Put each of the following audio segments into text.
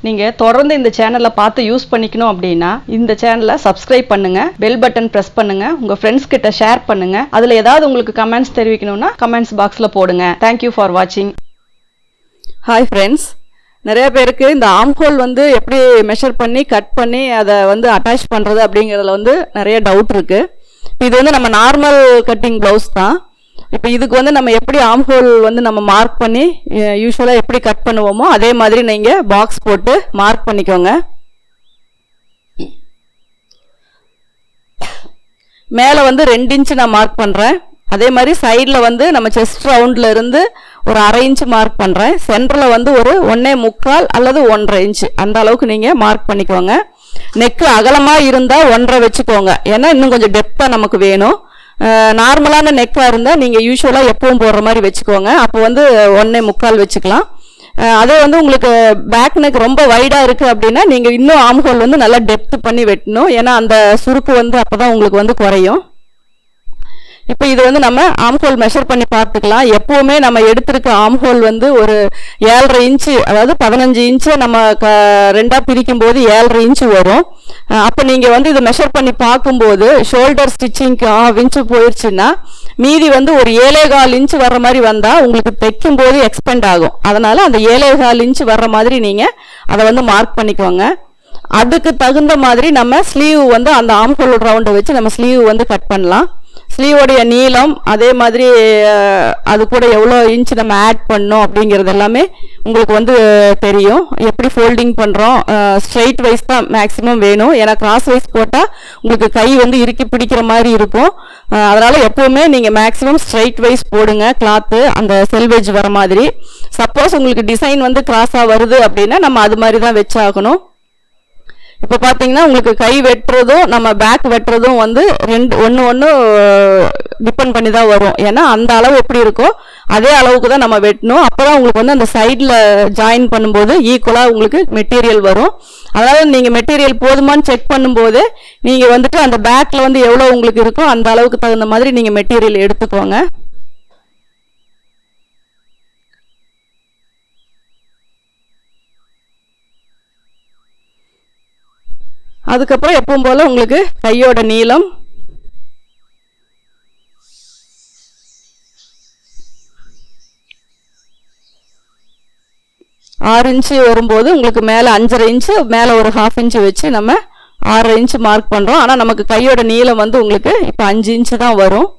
நீங்கள் தொடர்ந்து இந்த சேனலை பார்த்து யூஸ் பண்ணிக்கணும் அப்படின்னா இந்த சேனலை சப்ஸ்கிரைப் பண்ணுங்கள், பெல் பட்டன் ப்ரெஸ் பண்ணுங்கள், உங்கள் ஃப்ரெண்ட்ஸ் கிட்ட ஷேர் பண்ணுங்கள். அதில் ஏதாவது உங்களுக்கு கமெண்ட்ஸ் தெரிவிக்கணும்னா கமெண்ட்ஸ் பாக்ஸில் போடுங்க. தேங்க்யூ ஃபார் வாட்சிங். ஹாய் ஃப்ரெண்ட்ஸ், நிறைய பேருக்கு இந்த ஆர்ம்ஹோல் வந்து எப்படி மெஷர் பண்ணி கட் பண்ணி அதை வந்து அட்டாச் பண்ணுறது அப்படிங்கிறதுல வந்து நிறைய டவுட் இருக்குது. இது வந்து நம்ம நார்மல் கட்டிங் ப்ளவுஸ் தான். இப்போ இதுக்கு வந்து நம்ம எப்படி ஆர்ம்ஹோல் வந்து நம்ம மார்க் பண்ணி யூஸ்வலாக எப்படி கட் பண்ணுவோமோ அதே மாதிரி நீங்கள் பாக்ஸ் போட்டு மார்க் பண்ணிக்கோங்க. மேலே வந்து 2 இன்ச்சு நான் மார்க் பண்ணுறேன். அதே மாதிரி சைடில் வந்து நம்ம செஸ்ட் ரவுண்டில் இருந்து ஒரு 1/2 இன்ச்சு மார்க் பண்ணுறேன். சென்டரில் வந்து ஒரு 1.25 அல்லது 1.5 இன்ச்சு அந்த அளவுக்கு நீங்கள் மார்க் பண்ணிக்கோங்க. நெக்கு அகலமாக இருந்தால் 1.5 வச்சுக்கோங்க, ஏன்னா இன்னும் கொஞ்சம் டெப்த்தாக நமக்கு வேணும். நார்மலான நெக்காக இருந்தால் நீங்கள் யூஸ்வலாக எப்பவும் போடுற மாதிரி வச்சுக்கோங்க. அப்போ வந்து 1.25 வச்சுக்கலாம். அதே வந்து உங்களுக்கு பேக் நெக் ரொம்ப வைடாக இருக்குது அப்படின்னா நீங்கள் இன்னும் ஆர்ம்ஹோல் வந்து நல்லா டெப்த் பண்ணி வெட்டணும், ஏன்னா அந்த சுருக்கு வந்து அப்போ தான் உங்களுக்கு வந்து குறையும். இப்போ இது வந்து நம்ம ஆர்ம்ஹோல் மெஷர் பண்ணி பார்த்துக்கலாம். எப்போவுமே நம்ம எடுத்திருக்க ஆர்ம்ஹோல் வந்து ஒரு 7.5 இன்ச்சு, அதாவது 15 இன்ச்சு நம்ம ரெண்டாக பிரிக்கும் போது 7.5 இன்ச்சு வரும். அப்போ நீங்கள் வந்து இதை மெஷர் பண்ணி பார்க்கும்போது ஷோல்டர் ஸ்டிச்சிங்க்கு 1/2 இன்ச்சு போயிடுச்சுன்னா மீதி வந்து ஒரு 7.25 இன்ச்சு வர்ற மாதிரி வந்தால் உங்களுக்கு தைக்கும் போது எக்ஸ்பெண்ட் ஆகும். அதனால் அந்த 7.25 இன்ச்சு வர்ற மாதிரி நீங்கள் அதை வந்து மார்க் பண்ணிக்கோங்க. அதுக்கு தகுந்த மாதிரி நம்ம ஸ்லீவ் வந்து அந்த ஆர்ம்ஹோல் ரவுண்டை வச்சு நம்ம ஸ்லீவ் வந்து கட் பண்ணலாம். ஸ்லீவோடைய நீளம், அதே மாதிரி அது கூட எவ்வளோ இன்ச்சு நம்ம ஆட் பண்ணோம் அப்படிங்கிறது எல்லாமே உங்களுக்கு வந்து தெரியும். எப்படி ஃபோல்டிங் பண்ணுறோம், ஸ்ட்ரெயிட் வைஸ் தான் மேக்ஸிமம் வேணும், ஏன்னா கிராஸ் வைஸ் போட்டால் உங்களுக்கு கை வந்து இறுக்கி பிடிக்கிற மாதிரி இருக்கும். அதனால் எப்போவுமே நீங்கள் மேக்ஸிமம் ஸ்ட்ரெயிட் வைஸ் போடுங்க கிளாத்து, அந்த செல்வேஜ் வர மாதிரி. சப்போஸ் உங்களுக்கு டிசைன் வந்து கிராஸாக வருது அப்படின்னா நம்ம அது மாதிரி தான் வச்சாகணும். இப்போ பார்த்தீங்கன்னா உங்களுக்கு கை வெட்டுறதும் நம்ம பேக் வெட்டுறதும் வந்து ஒன்று டிபெண்ட் பண்ணி தான் வரும். ஏன்னா அந்த அளவு எப்படி இருக்கோ அதே அளவுக்கு தான் நம்ம வெட்டணும். அப்போ தான் உங்களுக்கு வந்து அந்த சைடில் ஜாயின் பண்ணும்போது ஈக்குவலாக உங்களுக்கு மெட்டீரியல் வரும். அதனால் நீங்கள் மெட்டீரியல் போதுமான்னு செக் பண்ணும்போது நீங்கள் வந்துட்டு அந்த பேக்கில் வந்து எவ்வளோ உங்களுக்கு இருக்கோ அந்த அளவுக்கு தகுந்த மாதிரி நீங்கள் மெட்டீரியல் எடுத்துக்கோங்க. அதுக்கப்புறம் எப்பவும் போல் உங்களுக்கு கையோட நீளம் ஆறு இன்ச்சு வரும்போது உங்களுக்கு மேலே 5.5 இன்ச்சு, மேலே ஒரு 1/2 இன்ச்சு வச்சு நம்ம 6.5 இன்ச்சு மார்க் பண்ணுறோம். ஆனால் நமக்கு கையோட நீளம் வந்து உங்களுக்கு இப்போ 5 இன்ச்சு தான் வரும்.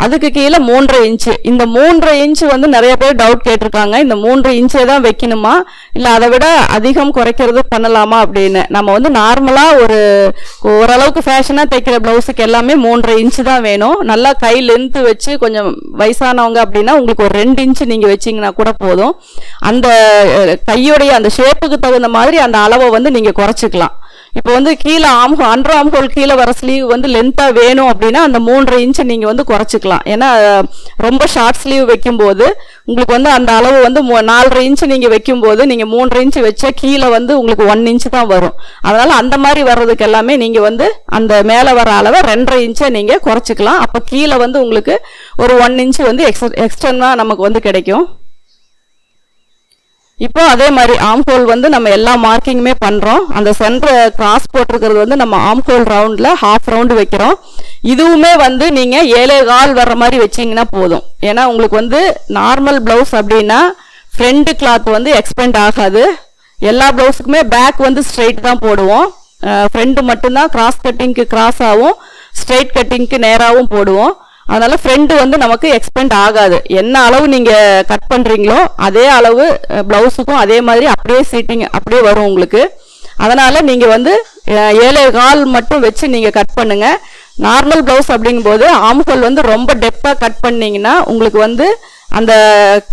அதுக்கு கீழே 3.5 இன்ச்சு. இந்த 3.5 இன்ச்சு வந்து நிறைய பேர் டவுட் கேட்டிருக்காங்க, இந்த 3 இன்ச்சே தான் வைக்கணுமா இல்லை அதை விட அதிகம் குறைக்கிறது பண்ணலாமா அப்படின்னு. நம்ம வந்து நார்மலாக ஓரளவுக்கு ஃபேஷனாக தைக்கிற ப்ளவுஸுக்கு எல்லாமே 3.5 இன்ச்சு தான் வேணும். நல்லா கை லென்த்து வச்சு கொஞ்சம் வயசானவங்க அப்படின்னா உங்களுக்கு ஒரு 2 இன்ச்சு நீங்கள் வச்சிங்கன்னா கூட போதும். அந்த கையோடைய அந்த ஷேப்புக்கு தகுந்த மாதிரி அந்த அளவை வந்து நீங்கள் குறைச்சிக்கலாம். இப்போ வந்து கீழே அண்டர் ஆர்ம்ஹோல் கீழே வர ஸ்லீவ் வந்து லென்த்தாக வேணும் அப்படின்னா அந்த 3.5 இன்ச்சை நீங்கள் வந்து குறைச்சிக்கலாம். ஏன்னா ரொம்ப ஷார்ட் ஸ்லீவ் வைக்கும்போது உங்களுக்கு வந்து அந்த அளவு வந்து 4.5 இன்ச்சு நீங்கள் வைக்கும்போது நீங்கள் 3.5 இன்ச்சு வச்சா கீழே வந்து உங்களுக்கு 1 இன்ச்சு தான் வரும். அதனால் அந்த மாதிரி வர்றதுக்கு எல்லாமே நீங்கள் வந்து அந்த மேலே வர அளவை 2.5 இன்ச்சை நீங்கள் குறைச்சிக்கலாம். அப்போ கீழே வந்து உங்களுக்கு ஒரு 1 இன்ச்சு வந்து எக்ஸ்டர்னாக நமக்கு வந்து கிடைக்கும். இப்போ அதே மாதிரி ஆர்ம்ஹோல் வந்து நம்ம எல்லா மார்க்கிங்குமே பண்ணுறோம். அந்த சென்டர் கிராஸ் போட்டிருக்கிறது வந்து நம்ம ஆர்ம்ஹோல் ரவுண்டில் 1/2 ரவுண்டு வைக்கிறோம். இதுவுமே வந்து நீங்கள் 7.25 வர்ற மாதிரி வச்சிங்கன்னா போதும். ஏன்னா உங்களுக்கு வந்து நார்மல் ப்ளவுஸ் அப்படின்னா ஃப்ரண்ட் கிளாத் வந்து எக்ஸ்பெண்ட் ஆகாது. எல்லா ப்ளவுஸுக்குமே பேக் வந்து ஸ்ட்ரெயிட் தான் போடுவோம். ஃப்ரண்ட் மட்டும்தான் கிராஸ் கட்டிங்க்கு கிராஸாகவும் ஸ்ட்ரெயிட் கட்டிங்க்கு நேராகவும் போடுவோம். அதனால் ஃப்ரண்ட் வந்து நமக்கு எக்ஸ்பெண்ட் ஆகாது. என்ன அளவு நீங்கள் கட் பண்ணுறீங்களோ அதே அளவு ப்ளவுஸுக்கும் அதே மாதிரி அப்படியே சீட்டிங் அப்படியே வரும் உங்களுக்கு. அதனால் நீங்கள் வந்து 7.25 மட்டும் வச்சு நீங்கள் கட் பண்ணுங்கள். நார்மல் ப்ளவுஸ் அப்படிங்கும்போது ஆர்ம்ஹோல் வந்து ரொம்ப டெப்த்தாக கட் பண்ணிங்கன்னா உங்களுக்கு வந்து அந்த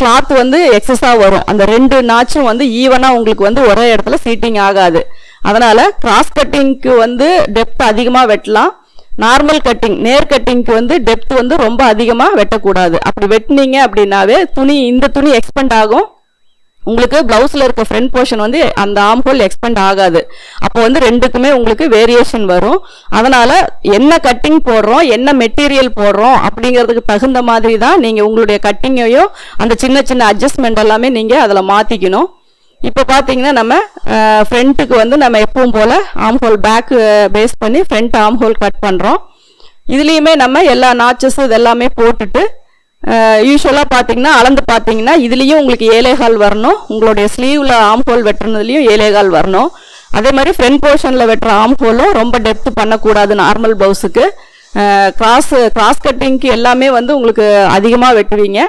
கிளாத் வந்து எக்ஸஸாக வரும். அந்த 2 நாச்சும் வந்து ஈவனாக உங்களுக்கு வந்து ஒரே இடத்துல சீட்டிங் ஆகாது. அதனால் கிராஸ் கட்டிங்க்கு வந்து டெப்த் அதிகமாக வெட்டலாம். நார்மல் கட்டிங் நேர் கட்டிங்க்கு வந்து டெப்த் வந்து ரொம்ப அதிகமாக வெட்டக்கூடாது. அப்படி வெட்டினீங்க அப்படின்னாவே இந்த துணி எக்ஸ்பெண்ட் ஆகும். உங்களுக்கு ப்ளவுஸில் இருக்க ஃப்ரண்ட் போர்ஷன் வந்து அந்த ஆர்ம்ஹோல் எக்ஸ்பெண்ட் ஆகாது. அப்போ வந்து ரெண்டுக்குமே உங்களுக்கு வேரியேஷன் வரும். அதனால் என்ன கட்டிங் போடுறோம், என்ன மெட்டீரியல் போடுறோம் அப்படிங்கிறதுக்கு தகுந்த மாதிரி தான் நீங்கள் உங்களுடைய கட்டிங்கையும் அந்த சின்ன சின்ன அட்ஜஸ்ட்மெண்ட் எல்லாமே நீங்கள் அதில் மாற்றிக்கணும். இப்போ பார்த்தீங்கன்னா நம்ம ஃப்ரண்ட்டுக்கு வந்து நம்ம எப்பவும் போல் ஆம்ஹோல் பேக்கு பேஸ் பண்ணி ஃப்ரண்ட் ஆம்ஹோல் கட் பண்ணுறோம். இதுலேயுமே நம்ம எல்லா நாச்சஸும் இதெல்லாமே போட்டுட்டு யூஸ்வலாக பார்த்தீங்கன்னா அளந்து பார்த்தீங்கன்னா இதுலேயும் உங்களுக்கு 7.25 வரணும். உங்களுடைய ஸ்லீவில் ஆம்ஹோல் வெட்டுறதுலையும் 7.25 வரணும். அதே மாதிரி ஃப்ரண்ட் போர்ஷனில் வெட்டுற ஆம்ஹோலும் ரொம்ப டெப்த் பண்ணக்கூடாது. நார்மல் ப்ளவுஸுக்கு கிராஸ் கட்டிங்க்கு எல்லாமே வந்து உங்களுக்கு அதிகமாக வெட்டுவீங்க.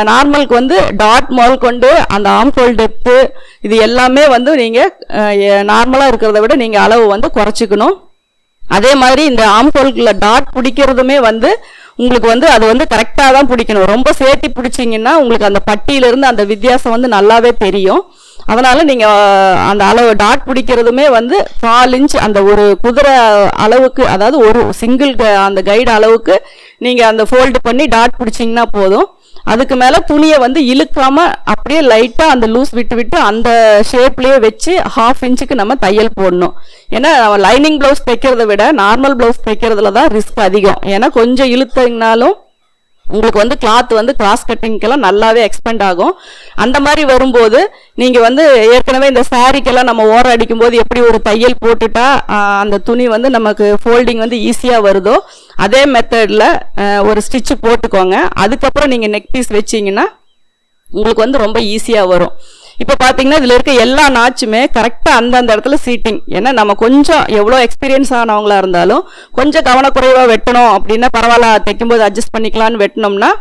நார்மலுக்கு வந்து டாட் முதல் கொண்டு அந்த ஆம்ஹோல் டெப்த்து இது எல்லாமே வந்து நீங்கள் நார்மலாக இருக்கிறத விட நீங்கள் அளவு வந்து குறைச்சிக்கணும். அதே மாதிரி இந்த ஆம்ஹோல்குள்ள டாட் பிடிக்கிறதுமே வந்து உங்களுக்கு வந்து அது வந்து கரெக்டாக தான் பிடிக்கணும். ரொம்ப சேர்த்தி பிடிச்சிங்கன்னா உங்களுக்கு அந்த பட்டியிலிருந்து அந்த வித்தியாசம் வந்து நல்லாவே தெரியும். அதனால் நீங்கள் அந்த அளவு டாட் பிடிக்கிறதுமே வந்து 4 இன்ச் அந்த ஒரு குதிரை அளவுக்கு, அதாவது ஒரு சிங்கிள் அந்த கைடு அளவுக்கு நீங்கள் அந்த ஃபோல்டு பண்ணி டாட் பிடிச்சிங்கன்னா போதும். அதுக்கு மேலே துணியை வந்து இழுக்காமல் அப்படியே லைட்டாக அந்த லூஸ் விட்டு விட்டு அந்த ஷேப்லேயே வச்சு 1/2 இன்ச்சுக்கு நம்ம தையல் போடணும். ஏன்னா லைனிங் ப்ளவுஸ் தைக்கிறத விட நார்மல் ப்ளவுஸ் தைக்கிறதுல தான் ரிஸ்க் அதிகம். ஏன்னா கொஞ்சம் இழுத்தீங்கனாலும் உங்களுக்கு வந்து கிளாத் வந்து கிராஸ் கட்டிங்கெல்லாம் நல்லாவே எக்ஸ்பெண்ட் ஆகும். அந்த மாதிரி வரும்போது நீங்கள் வந்து ஏற்கனவே இந்த சாரீக்கெல்லாம் நம்ம ஓரம் அடிக்கும்போது எப்படி ஒரு தையல் போட்டுட்டா அந்த துணி வந்து நமக்கு ஃபோல்டிங் வந்து ஈஸியாக வருதோ அதே மெத்தடில் ஒரு ஸ்டிச்சு போட்டுக்கோங்க. அதுக்கப்புறம் நீங்கள் நெக் பீஸ் வச்சிங்கன்னா உங்களுக்கு வந்து ரொம்ப ஈஸியாக வரும். இப்போ பார்த்தீங்கன்னா இதில் இருக்க எல்லா நாச்சுமே கரெக்டாக அந்தந்த இடத்துல சீட்டிங். ஏன்னா நம்ம கொஞ்சம் எவ்வளோ எக்ஸ்பீரியன்ஸ் ஆனவங்களா இருந்தாலும் கொஞ்சம் கவனக்குறைவாக வெட்டணும் அப்படின்னா பரவாயில்ல, தைக்கும்போது அட்ஜஸ்ட் பண்ணிக்கலான்னு வெட்டினோம்னா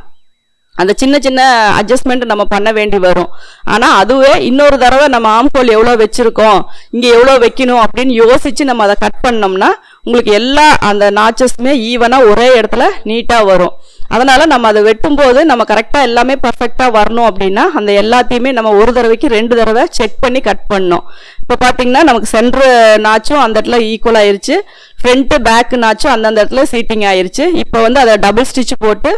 அந்த சின்ன சின்ன அட்ஜஸ்ட்மெண்ட் நம்ம பண்ண வேண்டி வரும். ஆனால் அதுவே இன்னொரு தடவை நம்ம ஆம்ஹோல் எவ்வளோ வச்சுருக்கோம், இங்கே எவ்வளோ வைக்கணும் அப்படின்னு யோசித்து நம்ம அதை கட் பண்ணோம்னா உங்களுக்கு எல்லா அந்த நாச்சஸுமே ஈவனாக ஒரே இடத்துல நீட்டாக வரும். அதனால் நம்ம அதை வெட்டும்போது நம்ம கரெக்டாக எல்லாமே பர்ஃபெக்டாக வரணும் அப்படின்னா அந்த எல்லாத்தையுமே நம்ம ஒரு தடவைக்கு 2 தடவை செக் பண்ணி கட் பண்ணணும். இப்போ பார்த்தீங்கன்னா நமக்கு சென்ட்ரு நாச்சும் அந்த இடத்துல ஈக்குவல் ஆயிடுச்சு, ஃப்ரண்ட்டு பேக்கு நாச்சும் அந்தந்த இடத்துல சீட்டிங் ஆயிடுச்சு. இப்போ வந்து அதை டபுள் ஸ்டிச் போட்டு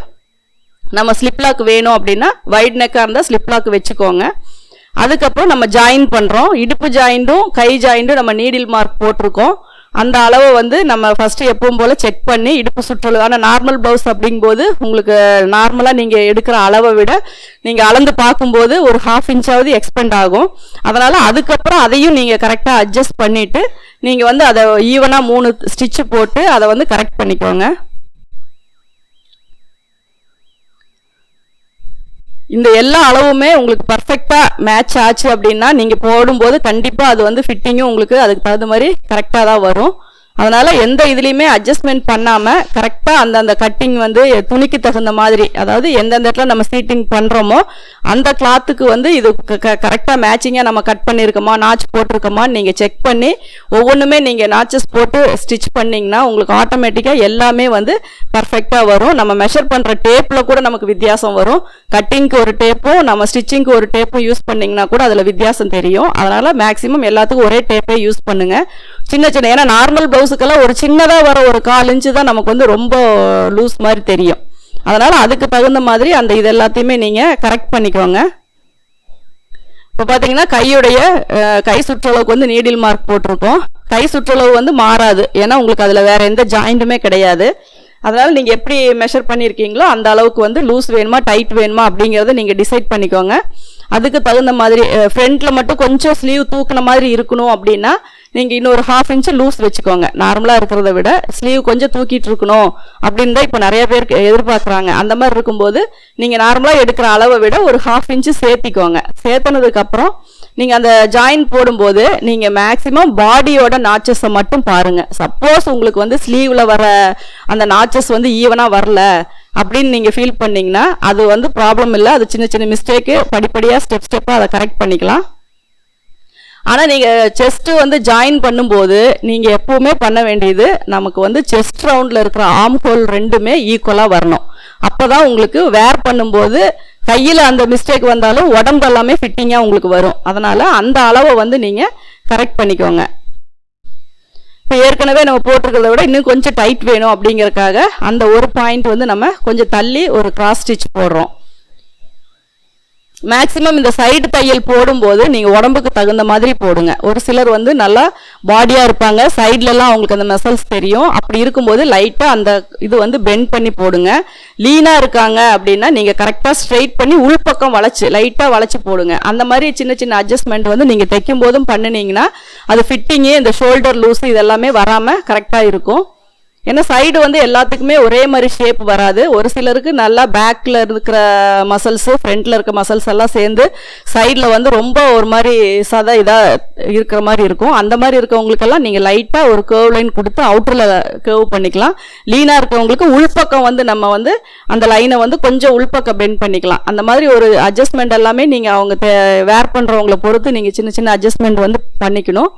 நம்ம ஸ்லிப்லாக் வேணும் அப்படின்னா வைட் நெக்காக இருந்தால் ஸ்லிப்லாக் வச்சுக்கோங்க. அதுக்கப்புறம் நம்ம ஜாயின் பண்ணுறோம். இடுப்பு ஜாயிண்ட்டும் கை ஜாயிண்ட்டும் நம்ம நீடில் மார்க் போட்டிருக்கோம். அந்த அளவை வந்து நம்ம ஃபஸ்ட்டு எப்பவும் போல் செக் பண்ணி இடுப்பு சுற்றளவு, ஆனால் நார்மல் ப்ளவுஸ் அப்படிங்கும்போது உங்களுக்கு நார்மலாக நீங்கள் எடுக்கிற அளவை விட நீங்கள் அளந்து பார்க்கும்போது ஒரு 1/2 இன்ச்சாவது எக்ஸ்பெண்ட் ஆகும். அதனால் அதுக்கப்புறம் அதையும் நீங்கள் கரெக்டாக அட்ஜஸ்ட் பண்ணிவிட்டு நீங்கள் வந்து அதை ஈவனாக 3 ஸ்டிச்சு போட்டு அதை வந்து கரெக்ட் பண்ணிக்கோங்க. இந்த எல்லா அளவுமே உங்களுக்கு பர்ஃபெக்டாக மேட்ச் ஆச்சு அப்படின்னா நீங்கள் போடும்போது கண்டிப்பாக அது வந்து ஃபிட்டிங்கும் உங்களுக்கு அதுக்கு தகுந்த மாதிரி கரெக்டாக தான் வரும். அதனால் எந்த இதுலேயுமே அட்ஜஸ்ட்மெண்ட் பண்ணாமல் கரெக்டாக அந்தந்த கட்டிங் வந்து துணிக்கு தகுந்த மாதிரி, அதாவது எந்தெந்த இடத்துல நம்ம சீட்டிங் பண்ணுறோமோ அந்த கிளாத்துக்கு வந்து இது கரெக்டாக மேட்சிங்காக நம்ம கட் பண்ணியிருக்கோமா, நாச் போட்டிருக்கோமான்னு நீங்கள் செக் பண்ணி ஒவ்வொன்றுமே நீங்கள் நாச்சஸ் போட்டு ஸ்டிச் பண்ணிங்கன்னா உங்களுக்கு ஆட்டோமேட்டிக்காக எல்லாமே வந்து பர்ஃபெக்டாக வரும். நம்ம மெஷர் பண்ணுற டேப்பில் கூட நமக்கு வித்தியாசம் வரும். கட்டிங்க்கு ஒரு டேப்பும் நம்ம ஸ்டிச்சிங்க்கு ஒரு டேப்பும் யூஸ் பண்ணிங்கன்னா கூட அதில் வித்தியாசம் தெரியும். அதனால் மேக்ஸிமம் எல்லாத்துக்கும் ஒரே டேப்பே யூஸ் பண்ணுங்கள். சின்ன சின்ன, ஏன்னா நார்மல் ப்ளவுஸுக்கெல்லாம் ஒரு சின்னதாக வர ஒரு 1/4 இன்ச்சு தான் நமக்கு வந்து ரொம்ப லூஸ் மாதிரி தெரியும். அதனால் அதுக்கு தகுந்த மாதிரி அந்த இது எல்லாத்தையுமே நீங்கள் கரெக்ட் பண்ணிக்கோங்க. இப்போ பார்த்தீங்கன்னா கையுடைய கை சுற்றளவுக்கு வந்து நீடில் மார்க் போட்டிருக்கோம். கை சுற்றளவு வந்து மாறாது, ஏன்னா உங்களுக்கு அதில் வேறு எந்த ஜாயிண்ட்டுமே கிடையாது. அதனால் நீங்கள் எப்படி மெஷர் பண்ணியிருக்கீங்களோ அந்த அளவுக்கு வந்து லூஸ் வேணுமா டைட் வேணுமா அப்படிங்கிறத நீங்கள் டிசைட் பண்ணிக்கோங்க. அதுக்கு தகுந்த மாதிரி ஃப்ரண்ட்டில் மட்டும் கொஞ்சம் ஸ்லீவ் தூக்கின மாதிரி இருக்கணும் அப்படின்னா நீங்கள் இன்னொரு 1/2 இன்ச்சு லூஸ் வச்சுக்கோங்க. நார்மலாக இருக்கிறத விட ஸ்லீவ் கொஞ்சம் தூக்கிட்டு இருக்கணும் அப்படின்னு தான் இப்போ நிறைய பேருக்கு எதிர்பார்க்குறாங்க. அந்த மாதிரி இருக்கும்போது நீங்கள் நார்மலாக எடுக்கிற அளவை விட ஒரு 1/2 இன்ச்சு சேர்த்திக்கோங்க. சேர்த்தனதுக்கப்புறம் நீங்கள் அந்த ஜாயின் போடும்போது நீங்கள் மேக்ஸிமம் பாடியோட நாச்சஸை மட்டும் பாருங்கள். சப்போஸ் உங்களுக்கு வந்து ஸ்லீவில் வர அந்த நாச்சஸ் வந்து ஈவனாக வரல அப்படின்னு நீங்கள் ஃபீல் பண்ணிங்கன்னா அது வந்து ப்ராப்ளம் இல்லை. அது சின்ன சின்ன மிஸ்டேக்கு படிப்படியாக ஸ்டெப்பாக அதை கரெக்ட் பண்ணிக்கலாம். ஆனால் நீங்கள் செஸ்ட்டு வந்து ஜாயின் பண்ணும்போது நீங்கள் எப்போவுமே பண்ண வேண்டியது நமக்கு வந்து செஸ்ட் ரவுண்டில் இருக்கிற ஆர்ம்ஹோல் 2மே ஈக்குவலாக வரணும். அப்போ தான் உங்களுக்கு வேர் பண்ணும்போது கையில் அந்த மிஸ்டேக் வந்தாலும் உடம்பு எல்லாமே ஃபிட்டிங்காக உங்களுக்கு வரும். அதனால் அந்த அளவை வந்து நீங்கள் கரெக்ட் பண்ணிக்கோங்க. இப்போ ஏற்கனவே நம்ம போட்டிருக்கிறத விட இன்னும் கொஞ்சம் டைட் வேணும் அப்படிங்கிறதுக்காக அந்த ஒரு பாயிண்ட் வந்து நம்ம கொஞ்சம் தள்ளி ஒரு கிராஸ் ஸ்டிச் போடுறோம். மேக்ஸிமம் இந்த சைடு தையல் போடும்போது நீங்கள் உடம்புக்கு தகுந்த மாதிரி போடுங்க. ஒரு சிலர் வந்து நல்லா பாடியாக இருப்பாங்க, சைட்லலாம் அவங்களுக்கு அந்த மசில்ஸ் தெரியும். அப்படி இருக்கும்போது லைட்டாக அந்த இது வந்து பெண்ட் பண்ணி போடுங்க. லீனாக இருக்காங்க அப்படின்னா நீங்கள் கரெக்டாக ஸ்ட்ரெயிட் பண்ணி உள்பக்கம் வளைச்சு லைட்டாக வளைச்சு போடுங்க. அந்த மாதிரி சின்ன சின்ன அட்ஜஸ்ட்மெண்ட் வந்து நீங்கள் தைக்கும் போதும் பண்ணினீங்கன்னா அது ஃபிட்டிங்கு, இந்த ஷோல்டர் லூஸு இதெல்லாமே வராமல் கரெக்டாக இருக்கும். ஏன்னா சைடு வந்து எல்லாத்துக்குமே ஒரே மாதிரி ஷேப் வராது. ஒரு சிலருக்கு நல்லா பேக்கில் இருக்கிற மசில்ஸு, ஃப்ரண்ட்டில் இருக்க மசில்ஸ் எல்லாம் சேர்ந்து சைடில் வந்து ரொம்ப ஒரு மாதிரி இதாக இருக்கிற மாதிரி இருக்கும். அந்த மாதிரி இருக்கவங்களுக்கெல்லாம் நீங்கள் லைட்டாக ஒரு கேர்வ் லைன் கொடுத்து அவுட்டரில் கேர்வ் பண்ணிக்கலாம். லீனாக இருக்கவங்களுக்கு உள்பக்கம் வந்து நம்ம வந்து அந்த லைனை வந்து கொஞ்சம் உள்பக்கம் பெண்ட் பண்ணிக்கலாம். அந்த மாதிரி ஒரு அட்ஜஸ்ட்மெண்ட் எல்லாமே நீங்கள் அவங்க வேர் பண்ணுறவங்கள பொறுத்து நீங்கள் சின்ன சின்ன அட்ஜஸ்ட்மெண்ட் வந்து பண்ணிக்கணும்.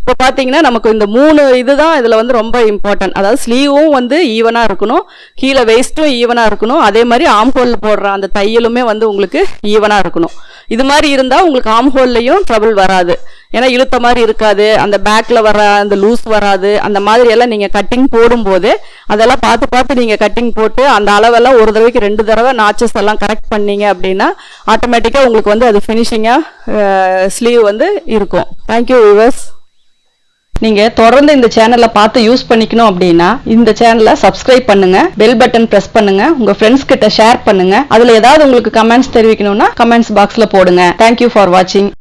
இப்போ பார்த்தீங்கன்னா நமக்கு இந்த 3 இதுதான் இதில் வந்து ரொம்ப இம்பார்ட்டன்ட். அதாவது ஸ்லீவும் வந்து ஈவனாக இருக்கணும், கீழே வெயிஸ்ட்டும் ஈவனாக இருக்கணும், அதே மாதிரி ஆம்ஹோலில் போடுற அந்த தையலுமே வந்து உங்களுக்கு ஈவனாக இருக்கணும். இது மாதிரி இருந்தால் உங்களுக்கு ஆம்ஹோல்லையும் ட்ரபிள் வராது. ஏன்னா இழுத்த மாதிரி இருக்காது, அந்த பேக்கில் வர அந்த லூஸ் வராது. அந்த மாதிரி எல்லாம் நீங்கள் கட்டிங் போடும்போது அதெல்லாம் பார்த்து நீங்கள் கட்டிங் போட்டு அந்த அளவெல்லாம் ஒரு தடவைக்கு 2 தடவை நாச்சஸ் எல்லாம் கரெக்ட் பண்ணீங்க அப்படின்னா ஆட்டோமேட்டிக்காக உங்களுக்கு வந்து அது ஃபினிஷிங்காக ஸ்லீவ் வந்து இருக்கும். Thank you viewers. நீங்கள் தொடர்ந்து இந்த சேனலை பார்த்து யூஸ் பண்ணிக்கணும் அப்படின்னா இந்த சேனலை சப்ஸ்கிரைப் பண்ணுங்க, பெல் பட்டன் ப்ரெஸ் பண்ணுங்க, உங்க ஃப்ரெண்ட்ஸ் கிட்ட ஷேர் பண்ணுங்க. அதில் ஏதாவது உங்களுக்கு கமெண்ட்ஸ் தெரிவிக்கணும்னா கமெண்ட்ஸ் பாக்ஸில் போடுங்க. தேங்க்யூ ஃபார் வாட்சிங்.